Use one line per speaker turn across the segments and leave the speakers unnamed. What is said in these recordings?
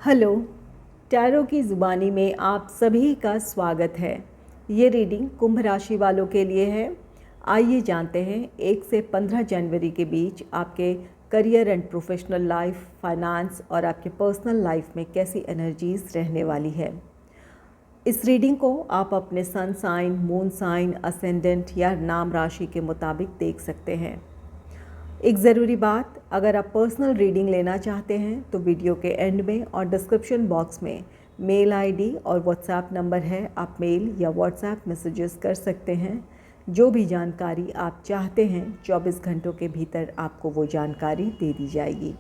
Hello, tarot की ज़ुबानी में आप सभी का स्वागत है। ये रीडिंग कुंभ राशि वालों के लिए है। आइए जानते हैं 1 से 15 जनवरी के बीच आपके career and professional life, finance और आपके पर्सनल लाइफ में कैसी एनर्जीज रहने वाली है। इस रीडिंग को आप अपने sun sign, moon sign, ascendant या नाम राशि के मुताबिक देख सकते हैं। एक ज़रूरी बात, अगर आप पर्सनल रीडिंग लेना चाहते हैं तो वीडियो के एंड में और डिस्क्रिप्शन बॉक्स में मेल आईडी और व्हाट्सएप नंबर है। आप मेल या व्हाट्सएप मैसेजेस कर सकते हैं। जो भी जानकारी आप चाहते हैं 24 घंटों के भीतर आपको वो जानकारी दे दी जाएगी।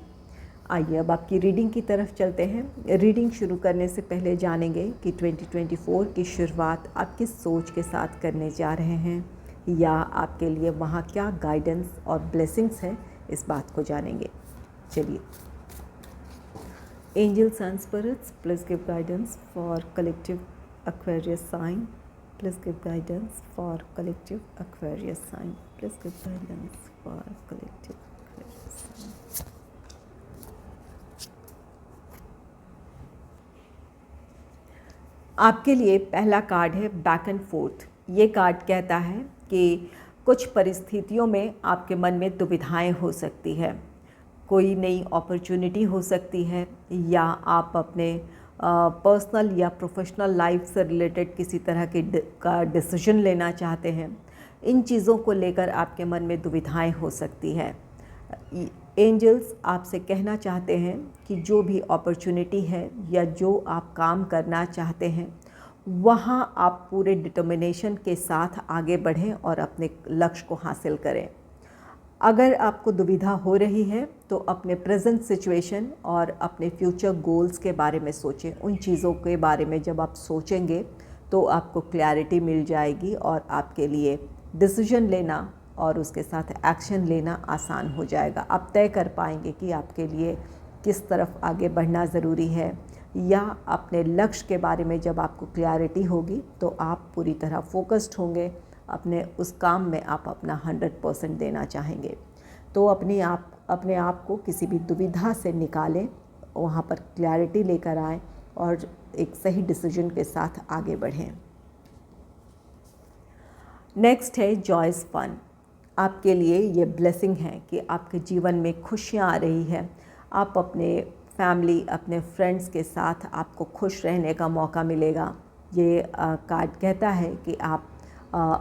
आइए अब आपकी रीडिंग की तरफ चलते हैं। रीडिंग शुरू करने से पहले जानेंगे कि 2024 की शुरुआत आप किस सोच के साथ करने जा रहे हैं या आपके लिए वहाँ क्या गाइडेंस और ब्लेसिंग्स है, इस बात को जानेंगे। चलिए, angels and spirits please give guidance for collective Aquarius sign. Please give guidance for collective Aquarius sign. Please give guidance for collective Aquarius sign. आपके लिए पहला कार्ड है बैक एंड फोर्थ। ये कार्ड कहता है कि कुछ परिस्थितियों में आपके मन में दुविधाएं हो सकती है। कोई नई अपॉर्चुनिटी हो सकती है या आप अपने पर्सनल या प्रोफेशनल लाइफ से रिलेटेड किसी तरह का डिसीजन लेना चाहते हैं। इन चीज़ों को लेकर आपके मन में दुविधाएं हो सकती है। एंजल्स आपसे कहना चाहते हैं कि जो भी अपॉर्चुनिटी है या जो आप काम करना चाहते हैं वहाँ आप पूरे डिटर्मिनेशन के साथ आगे बढ़ें और अपने लक्ष्य को हासिल करें। अगर आपको दुविधा हो रही है तो अपने प्रेजेंट सिचुएशन और अपने फ्यूचर गोल्स के बारे में सोचें। उन चीज़ों के बारे में जब आप सोचेंगे तो आपको क्लैरिटी मिल जाएगी और आपके लिए डिसीजन लेना और उसके साथ एक्शन लेना आसान हो जाएगा। आप तय कर पाएंगे कि आपके लिए किस तरफ आगे बढ़ना ज़रूरी है, या अपने लक्ष्य के बारे में जब आपको क्लैरिटी होगी तो आप पूरी तरह फोकस्ड होंगे। अपने उस काम में आप अपना 100% देना चाहेंगे। तो अपने आप को किसी भी दुविधा से निकालें, वहाँ पर क्लैरिटी लेकर आएँ और एक सही डिसीजन के साथ आगे बढ़ें। नेक्स्ट है जॉयस फन। आपके लिए ये ब्लेसिंग है कि आपके जीवन में खुशियाँ आ रही है। आप अपने फैमिली, अपने फ्रेंड्स के साथ आपको खुश रहने का मौका मिलेगा। ये कार्ड कहता है कि आप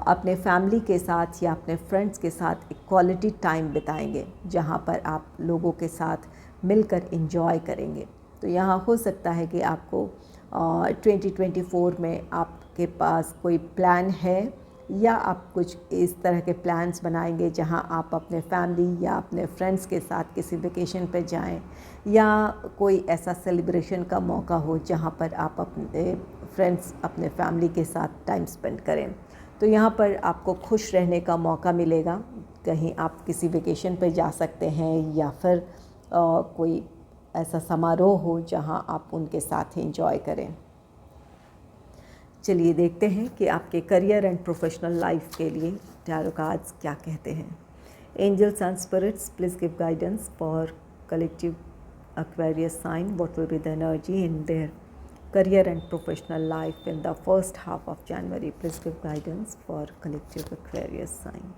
अपने फैमिली के साथ या अपने फ्रेंड्स के साथ एक क्वालिटी टाइम बिताएंगे, जहाँ पर आप लोगों के साथ मिलकर एंजॉय करेंगे। तो यहाँ हो सकता है कि आपको 2024 में आपके पास कोई प्लान है या आप कुछ इस तरह के प्लान्स बनाएंगे जहां आप अपने फैमिली या अपने फ्रेंड्स के साथ किसी वेकेशन पर जाएं, या कोई ऐसा सेलिब्रेशन का मौका हो जहां पर आप अपने फ्रेंड्स, अपने फैमिली के साथ टाइम स्पेंड करें। तो यहाँ पर आपको खुश रहने का मौका मिलेगा। कहीं आप किसी वेकेशन पर जा सकते हैं या फिर कोई ऐसा समारोह हो जहां आप उनके साथ एंजॉय करें। चलिए देखते हैं कि आपके करियर एंड प्रोफेशनल लाइफ के लिए टैरो कार्ड्स क्या कहते हैं। Angels and spirits please give guidance for collective Aquarius sign. What will be the energy in their career and professional life in the first half of January. Please give guidance for collective Aquarius sign.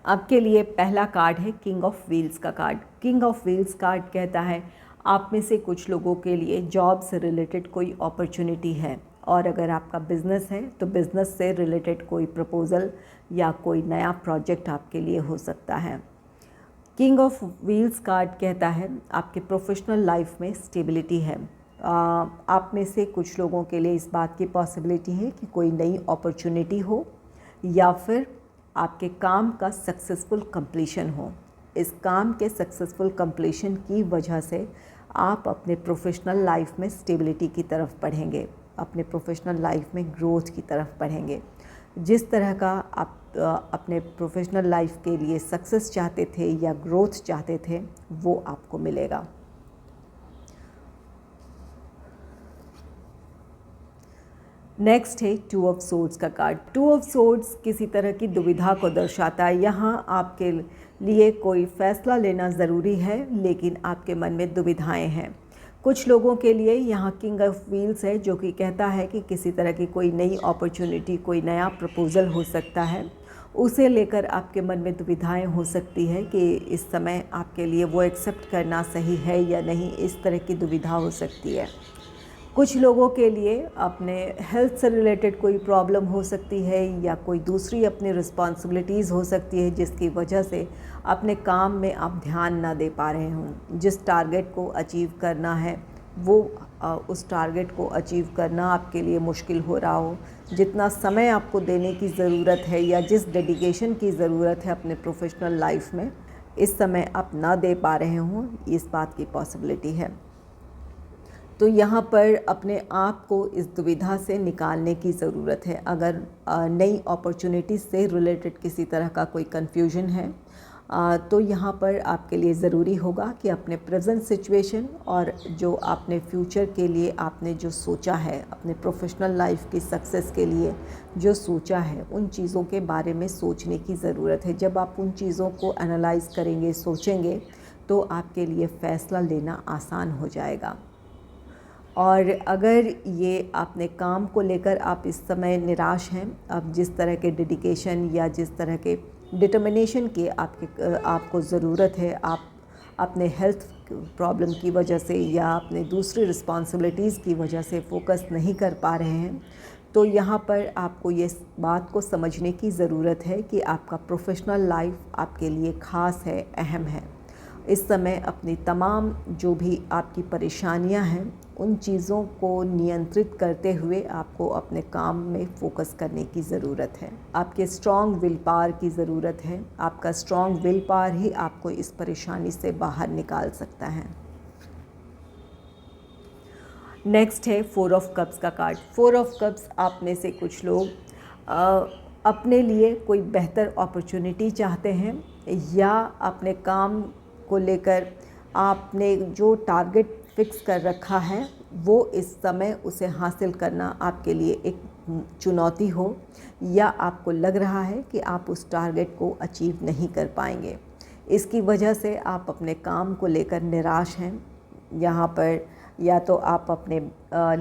आपके लिए पहला card है king of wheels का card. King of wheels card कहता है आप में से कुछ लोगों के लिए जॉब से रिलेटेड कोई अपॉर्चुनिटी है, और अगर आपका बिज़नेस है तो बिज़नेस से रिलेटेड कोई प्रपोज़ल या कोई नया प्रोजेक्ट आपके लिए हो सकता है। किंग ऑफ व्हील्स कार्ड कहता है आपके प्रोफेशनल लाइफ में स्टेबिलिटी है। आप में से कुछ लोगों के लिए इस बात की पॉसिबिलिटी है कि कोई नई अपॉर्चुनिटी हो या फिर आपके काम का सक्सेसफुल कंप्लीशन हो। इस काम के सक्सेसफुल कंप्लीशन की वजह से आप अपने प्रोफेशनल लाइफ में स्टेबिलिटी की तरफ बढ़ेंगे, अपने प्रोफेशनल लाइफ में ग्रोथ की तरफ बढ़ेंगे। जिस तरह का आप अपने प्रोफेशनल लाइफ के लिए सक्सेस चाहते थे या ग्रोथ चाहते थे वो आपको मिलेगा। नेक्स्ट है टू ऑफ सोर्ड्स का कार्ड। टू ऑफ सोर्ड्स किसी तरह की दुविधा को दर्शाता है। यहाँ आपके लिए कोई फ़ैसला लेना ज़रूरी है, लेकिन आपके मन में दुविधाएं हैं। कुछ लोगों के लिए यहाँ किंग ऑफ व्हील्स है, जो कि कहता है कि किसी तरह की कोई नई अपॉर्चुनिटी, कोई नया प्रपोज़ल हो सकता है, उसे लेकर आपके मन में दुविधाएं हो सकती है कि इस समय आपके लिए वो एक्सेप्ट करना सही है या नहीं, इस तरह की दुविधा हो सकती है। कुछ लोगों के लिए अपने हेल्थ से रिलेटेड कोई प्रॉब्लम हो सकती है या कोई दूसरी अपनी रिस्पॉन्सिबिलिटीज़ हो सकती है, जिसकी वजह से अपने काम में आप ध्यान ना दे पा रहे हों। जिस टारगेट को अचीव करना है वो उस टारगेट को अचीव करना आपके लिए मुश्किल हो रहा हो। जितना समय आपको देने की ज़रूरत है या जिस डेडिकेशन की ज़रूरत है अपने प्रोफेशनल लाइफ में, इस समय आप ना दे पा रहे हों, इस बात की पॉसिबिलिटी है। तो यहाँ पर अपने आप को इस दुविधा से निकालने की ज़रूरत है। अगर नई अपॉर्चुनिटीज़ से रिलेटेड किसी तरह का कोई कन्फ्यूजन है, तो यहाँ पर आपके लिए ज़रूरी होगा कि अपने प्रेजेंट सिचुएशन और जो आपने फ्यूचर के लिए आपने जो सोचा है, अपने प्रोफेशनल लाइफ की सक्सेस के लिए जो सोचा है, उन चीज़ों के बारे में सोचने की ज़रूरत है। जब आप उन चीज़ों को एनालाइज़ करेंगे, सोचेंगे, तो आपके लिए फ़ैसला लेना आसान हो जाएगा। और अगर ये अपने काम को लेकर आप इस समय निराश हैं, अब जिस तरह के डेडिकेशन या जिस तरह के डिटर्मिनेशन की आपको ज़रूरत है, आप अपने हेल्थ प्रॉब्लम की वजह से या अपने दूसरी रिस्पॉन्सिबिलिटीज़ की वजह से फोकस नहीं कर पा रहे हैं, तो यहाँ पर आपको ये बात को समझने की ज़रूरत है कि आपका प्रोफेशनल लाइफ आपके लिए ख़ास है, अहम है। इस समय अपनी तमाम जो भी आपकी परेशानियां हैं, उन चीज़ों को नियंत्रित करते हुए आपको अपने काम में फोकस करने की ज़रूरत है। आपके स्ट्रॉन्ग विल पावर की ज़रूरत है। आपका स्ट्रॉन्ग विल पावर ही आपको इस परेशानी से बाहर निकाल सकता है। नेक्स्ट है फोर ऑफ कप्स का कार्ड। फोर ऑफ कप्स, आप में से कुछ लोग अपने लिए कोई बेहतर अपॉर्चुनिटी चाहते हैं या अपने काम को लेकर आपने जो टारगेट फिक्स कर रखा है, वो इस समय उसे हासिल करना आपके लिए एक चुनौती हो, या आपको लग रहा है कि आप उस टारगेट को अचीव नहीं कर पाएंगे। इसकी वजह से आप अपने काम को लेकर निराश हैं। यहाँ पर या तो आप अपने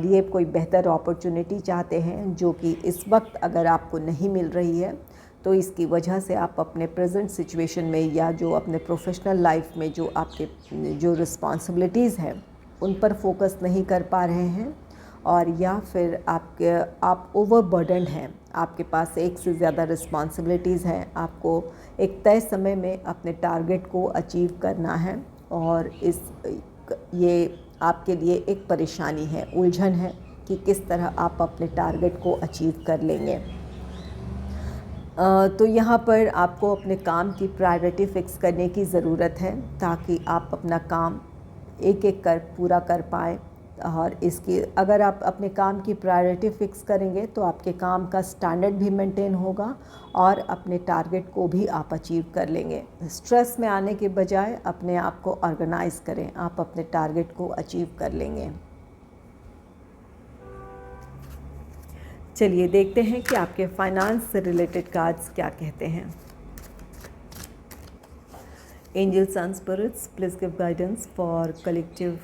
लिए कोई बेहतर अपॉर्चुनिटी चाहते हैं, जो कि इस वक्त अगर आपको नहीं मिल रही है, तो इसकी वजह से आप अपने प्रेजेंट सिचुएशन में या जो अपने प्रोफेशनल लाइफ में जो आपके जो रिस्पॉन्सिबिलिटीज़ हैं, उन पर फोकस नहीं कर पा रहे हैं, और या फिर आप ओवरबर्डन्ड हैं। आपके पास एक से ज़्यादा रिस्पॉन्सिबिलिटीज़ हैं। आपको एक तय समय में अपने टारगेट को अचीव करना है, और ये आपके लिए एक परेशानी है, उलझन है कि किस तरह आप अपने टारगेट को अचीव कर लेंगे। तो यहाँ पर आपको अपने काम की प्रायोरिटी फ़िक्स करने की ज़रूरत है, ताकि आप अपना काम एक एक कर पूरा कर पाएँ। और इसकी अगर आप अपने काम की प्रायोरिटी फ़िक्स करेंगे, तो आपके काम का स्टैंडर्ड भी मेंटेन होगा और अपने टारगेट को भी आप अचीव कर लेंगे। स्ट्रेस में आने के बजाय अपने आप को ऑर्गेनाइज़ करें, आप अपने टारगेट को अचीव कर लेंगे। चलिए देखते हैं कि आपके फाइनेंस से रिलेटेड कार्ड्स क्या कहते हैं। Angels and spirits, please give guidance for collective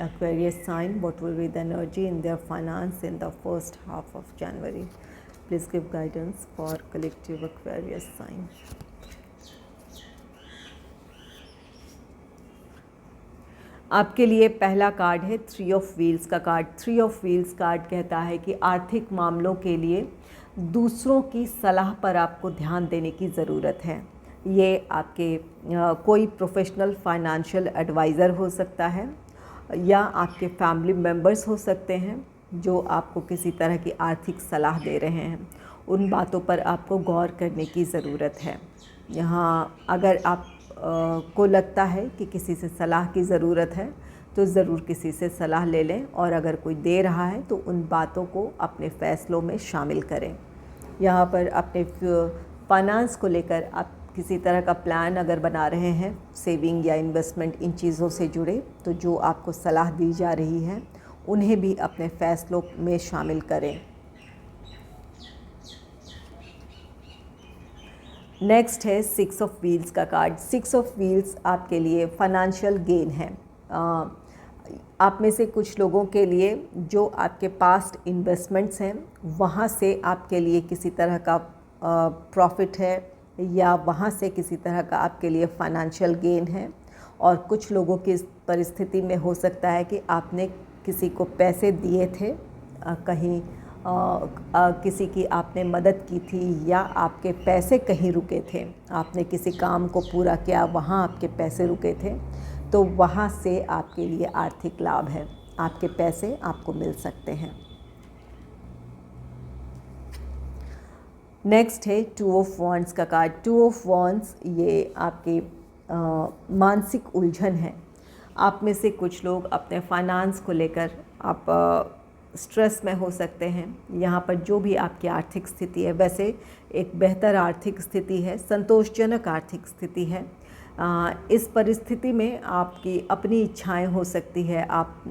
Aquarius sign. What will be the energy in their finance in the first half of January? Please give guidance for collective Aquarius sign. आपके लिए पहला card है three of wheels का card. Three of wheels card कहता है कि आर्थिक मामलों के लिए दूसरों की सलाह पर आपको ध्यान देने की ज़रूरत है। ये आपके कोई प्रोफेशनल फाइनेंशियल एडवाइज़र हो सकता है, या आपके फैमिली मेम्बर्स हो सकते हैं जो आपको किसी तरह की आर्थिक सलाह दे रहे हैं। उन बातों पर आपको गौर करने की ज़रूरत है। यहाँ अगर आप को लगता है कि किसी से सलाह की ज़रूरत है, तो ज़रूर किसी से सलाह ले लें, और अगर कोई दे रहा है तो उन बातों को अपने फ़ैसलों में शामिल करें। यहाँ पर अपने फाइनेंस को लेकर आप किसी तरह का प्लान अगर बना रहे हैं, सेविंग या इन्वेस्टमेंट, इन चीज़ों से जुड़े, तो जो आपको सलाह दी जा रही है उन्हें भी अपने फैसलों में शामिल करें। नेक्स्ट है 6 ऑफ व्हील्स का कार्ड। 6 ऑफ व्हील्स आपके लिए फाइनेंशियल गेन है। आप में से कुछ लोगों के लिए जो आपके पास्ट इन्वेस्टमेंट्स हैं वहाँ से आपके लिए किसी तरह का प्रॉफिट है या वहाँ से किसी तरह का आपके लिए फाइनेंशियल गेन है। और कुछ लोगों की इस परिस्थिति में हो सकता है कि आपने किसी को पैसे दिए थे, कहीं किसी की आपने मदद की थी या आपके पैसे कहीं रुके थे, आपने किसी काम को पूरा किया, वहाँ आपके पैसे रुके थे, तो वहाँ से आपके लिए आर्थिक लाभ है, आपके पैसे आपको मिल सकते हैं। नेक्स्ट है 2 ऑफ वॉन्ड्स का कार्ड। 2 ऑफ वॉन्ड्स ये आपकी मानसिक उलझन है। आप में से कुछ लोग अपने फाइनेंस को लेकर आप स्ट्रेस में हो सकते हैं। यहाँ पर जो भी आपकी आर्थिक स्थिति है, वैसे एक बेहतर आर्थिक स्थिति है, संतोषजनक आर्थिक स्थिति है। इस परिस्थिति में आपकी अपनी इच्छाएं हो सकती है, आप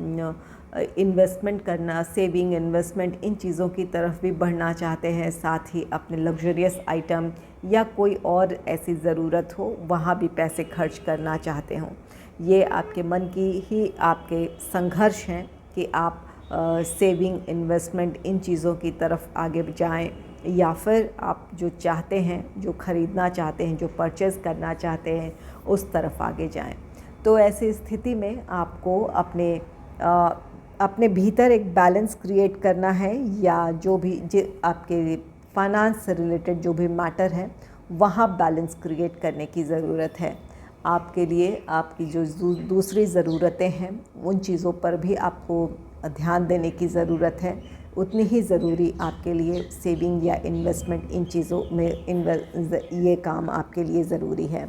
इन्वेस्टमेंट करना, सेविंग, इन्वेस्टमेंट, इन चीज़ों की तरफ भी बढ़ना चाहते हैं। साथ ही अपने लग्जरियस आइटम या कोई और ऐसी ज़रूरत हो वहाँ भी पैसे खर्च करना चाहते हों। ये आपके मन की ही आपके संघर्ष हैं कि आप सेविंग, इन्वेस्टमेंट, इन चीज़ों की तरफ आगे जाएं या फिर आप जो चाहते हैं, जो ख़रीदना चाहते हैं, जो परचेज़ करना चाहते हैं, उस तरफ आगे जाएं। तो ऐसी स्थिति में आपको अपने भीतर एक बैलेंस क्रिएट करना है, या जो भी आपके फाइनेंस से रिलेटेड जो भी मैटर है वहाँ बैलेंस क्रिएट करने की ज़रूरत है। आपके लिए आपकी जो दूसरी ज़रूरतें हैं उन चीज़ों पर भी आपको ध्यान देने की ज़रूरत है। उतनी ही ज़रूरी आपके लिए सेविंग या इन्वेस्टमेंट, इन चीज़ों में ये काम आपके लिए ज़रूरी है।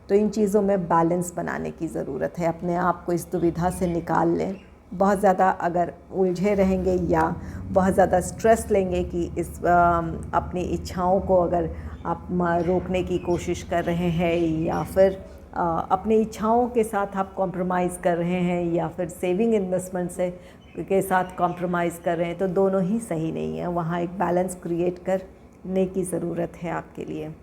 तो इन चीज़ों में बैलेंस बनाने की ज़रूरत है। अपने आप को इस दुविधा से निकाल लें। बहुत ज़्यादा अगर उलझे रहेंगे या बहुत ज़्यादा स्ट्रेस लेंगे कि अपनी इच्छाओं को अगर आप रोकने की कोशिश कर रहे हैं या फिर अपनी इच्छाओं के साथ आप कॉम्प्रोमाइज़ कर रहे हैं या फिर सेविंग इन्वेस्टमेंट के साथ कॉम्प्रोमाइज़ कर रहे हैं, तो दोनों ही सही नहीं है। वहाँ एक बैलेंस क्रिएट करने की ज़रूरत है आपके लिए।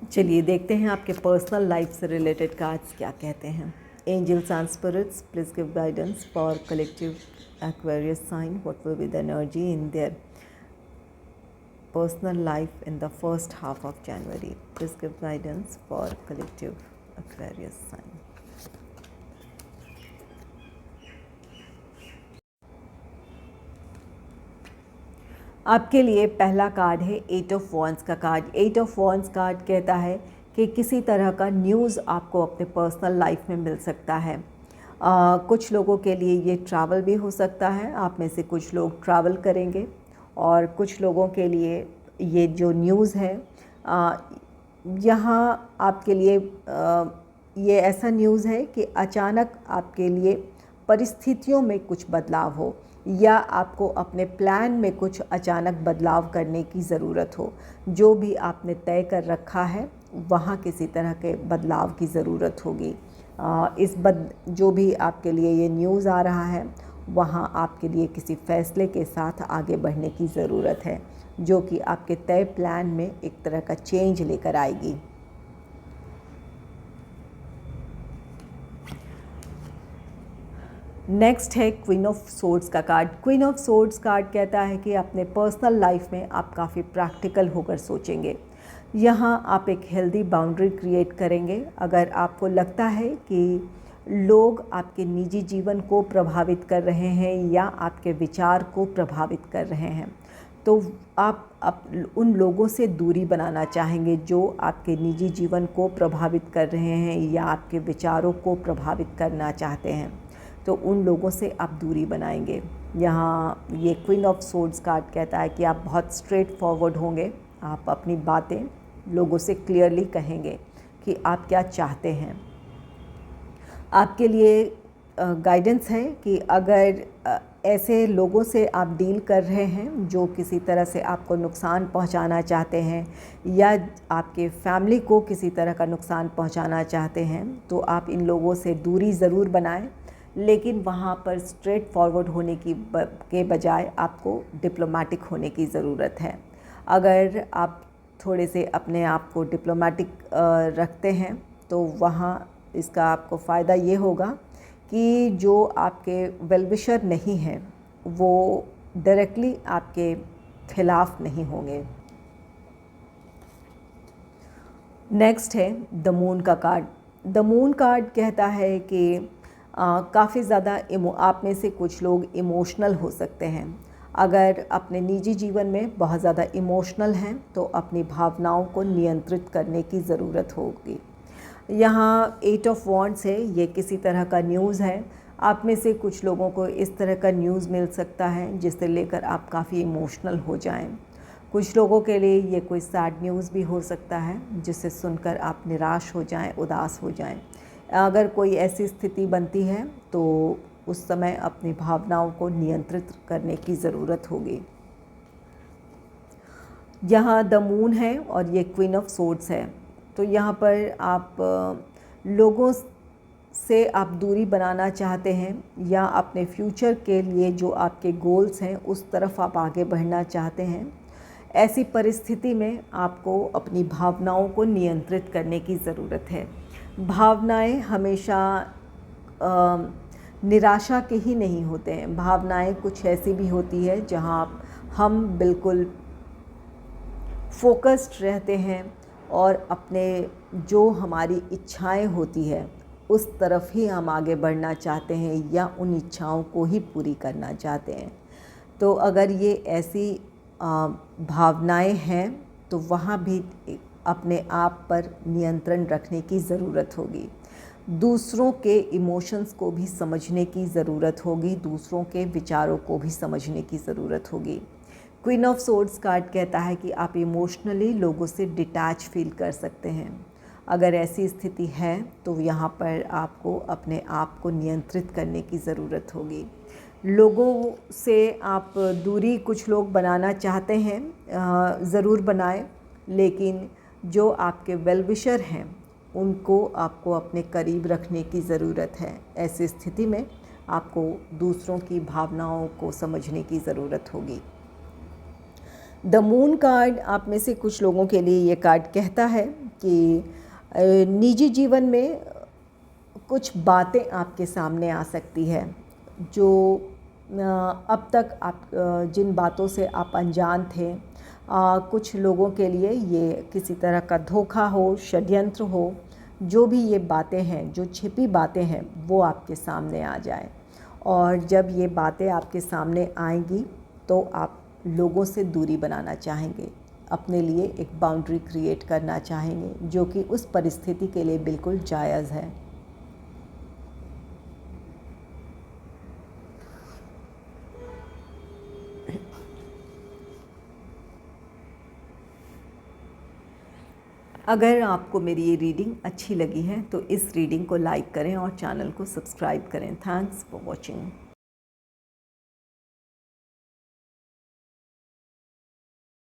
चलिए देखते हैं आपके पर्सनल लाइफ से रिलेटेड कार्ड्स क्या कहते हैं। Angels and spirits, please give guidance for collective Aquarius sign. What will be the energy in their personal life in the first half of January? Please give guidance for collective Aquarius sign. आपके लिए पहला card है 8 of wands का card. 8 of wands card कहता है कि किसी तरह का न्यूज़ आपको अपने पर्सनल लाइफ में मिल सकता है। कुछ लोगों के लिए ये ट्रैवल भी हो सकता है, आप में से कुछ लोग ट्रैवल करेंगे, और कुछ लोगों के लिए ये जो न्यूज़ है यहाँ आपके लिए ये ऐसा न्यूज़ है कि अचानक आपके लिए परिस्थितियों में कुछ बदलाव हो या आपको अपने प्लान में कुछ अचानक बदलाव करने की ज़रूरत हो। जो भी आपने तय कर रखा है वहाँ किसी तरह के बदलाव की ज़रूरत होगी। जो भी आपके लिए ये न्यूज़ आ रहा है वहाँ आपके लिए किसी फ़ैसले के साथ आगे बढ़ने की ज़रूरत है, जो कि आपके तय प्लान में एक तरह का चेंज लेकर आएगी। नेक्स्ट है क्वीन ऑफ सोर्ड्स का card. Queen of swords card कहता है कि अपने पर्सनल लाइफ में आप काफ़ी प्रैक्टिकल होकर सोचेंगे। यहाँ आप एक हेल्दी बाउंड्री क्रिएट करेंगे। अगर आपको लगता है कि लोग आपके निजी जीवन को प्रभावित कर रहे हैं या आपके विचार को प्रभावित कर रहे हैं, तो आप उन लोगों से दूरी बनाना चाहेंगे जो आपके निजी जीवन को प्रभावित कर रहे हैं या आपके विचारों को प्रभावित करना चाहते हैं, तो उन लोगों से आप दूरी बनाएंगे। यहाँ ये क्वीन ऑफ सोर्ड्स कार्ड कहता है कि आप बहुत स्ट्रेट फॉरवर्ड होंगे। आप अपनी बातें लोगों से क्लियरली कहेंगे कि आप क्या चाहते हैं। आपके लिए गाइडेंस है कि अगर ऐसे लोगों से आप डील कर रहे हैं जो किसी तरह से आपको नुकसान पहुंचाना चाहते हैं या आपके फैमिली को किसी तरह का नुकसान पहुंचाना चाहते हैं, तो आप इन लोगों से दूरी ज़रूर बनाएं। लेकिन वहाँ पर स्ट्रेट फॉरवर्ड होने के बजाय आपको डिप्लोमेटिक होने की ज़रूरत है। अगर आप थोड़े से अपने आप को डिप्लोमेटिक रखते हैं तो वहाँ इसका आपको फ़ायदा ये होगा कि जो आपके वेल विशर नहीं हैं वो डायरेक्टली आपके खिलाफ़ नहीं होंगे। नेक्स्ट है द मून का कार्ड। द मून कार्ड कहता है कि काफ़ी ज़्यादा आप में से कुछ लोग इमोशनल हो सकते हैं। अगर अपने निजी जीवन में बहुत ज़्यादा इमोशनल हैं तो अपनी भावनाओं को नियंत्रित करने की ज़रूरत होगी। यहाँ 8 ऑफ वॉन्ड्स है, ये किसी तरह का न्यूज़ है। आप में से कुछ लोगों को इस तरह का न्यूज़ मिल सकता है जिससे लेकर आप काफ़ी इमोशनल हो जाएं। कुछ लोगों के लिए ये कोई सैड न्यूज़ भी हो सकता है जिसे सुनकर आप निराश हो जाएं, उदास हो जाएं। अगर कोई ऐसी स्थिति बनती है तो उस समय अपनी भावनाओं को नियंत्रित करने की ज़रूरत होगी। यहाँ द मून है और ये क्वीन ऑफ सोर्ड्स है, तो यहाँ पर आप लोगों से आप दूरी बनाना चाहते हैं या अपने फ्यूचर के लिए जो आपके गोल्स हैं उस तरफ आप आगे बढ़ना चाहते हैं। ऐसी परिस्थिति में आपको अपनी भावनाओं को नियंत्रित करने की ज़रूरत है। भावनाएं हमेशा निराशा के ही नहीं होते हैं। भावनाएं कुछ ऐसी भी होती है जहां हम बिल्कुल फोकस्ड रहते हैं और अपने जो हमारी इच्छाएं होती है उस तरफ ही हम आगे बढ़ना चाहते हैं या उन इच्छाओं को ही पूरी करना चाहते हैं। तो अगर ये ऐसी भावनाएं हैं तो वहाँ भी अपने आप पर नियंत्रण रखने की ज़रूरत होगी। दूसरों के इमोशंस को भी समझने की ज़रूरत होगी, दूसरों के विचारों को भी समझने की ज़रूरत होगी। क्वीन ऑफ सोर्ड्स कार्ड कहता है कि आप इमोशनली लोगों से डिटैच फील कर सकते हैं। अगर ऐसी स्थिति है तो यहाँ पर आपको अपने आप को नियंत्रित करने की ज़रूरत होगी। लोगों से आप दूरी कुछ लोग बनाना चाहते हैं, ज़रूर बनाएं, लेकिन जो आपके वेल विशर हैं उनको आपको अपने करीब रखने की ज़रूरत है। ऐसी स्थिति में आपको दूसरों की भावनाओं को समझने की ज़रूरत होगी। द मून कार्ड आप में से कुछ लोगों के लिए ये कार्ड कहता है कि निजी जीवन में कुछ बातें आपके सामने आ सकती है जो अब तक आप जिन बातों से आप अनजान थे। कुछ लोगों के लिए ये किसी तरह का धोखा हो, षड्यंत्र हो, जो भी ये बातें हैं, जो छिपी बातें हैं वो आपके सामने आ जाए। और जब ये बातें आपके सामने आएंगी तो आप लोगों से दूरी बनाना चाहेंगे, अपने लिए एक बाउंड्री क्रिएट करना चाहेंगे जो कि उस परिस्थिति के लिए बिल्कुल जायज़ है। अगर आपको मेरी ये रीडिंग अच्छी लगी है तो इस रीडिंग को लाइक करें और चैनल को सब्सक्राइब करें। Thanks for watching.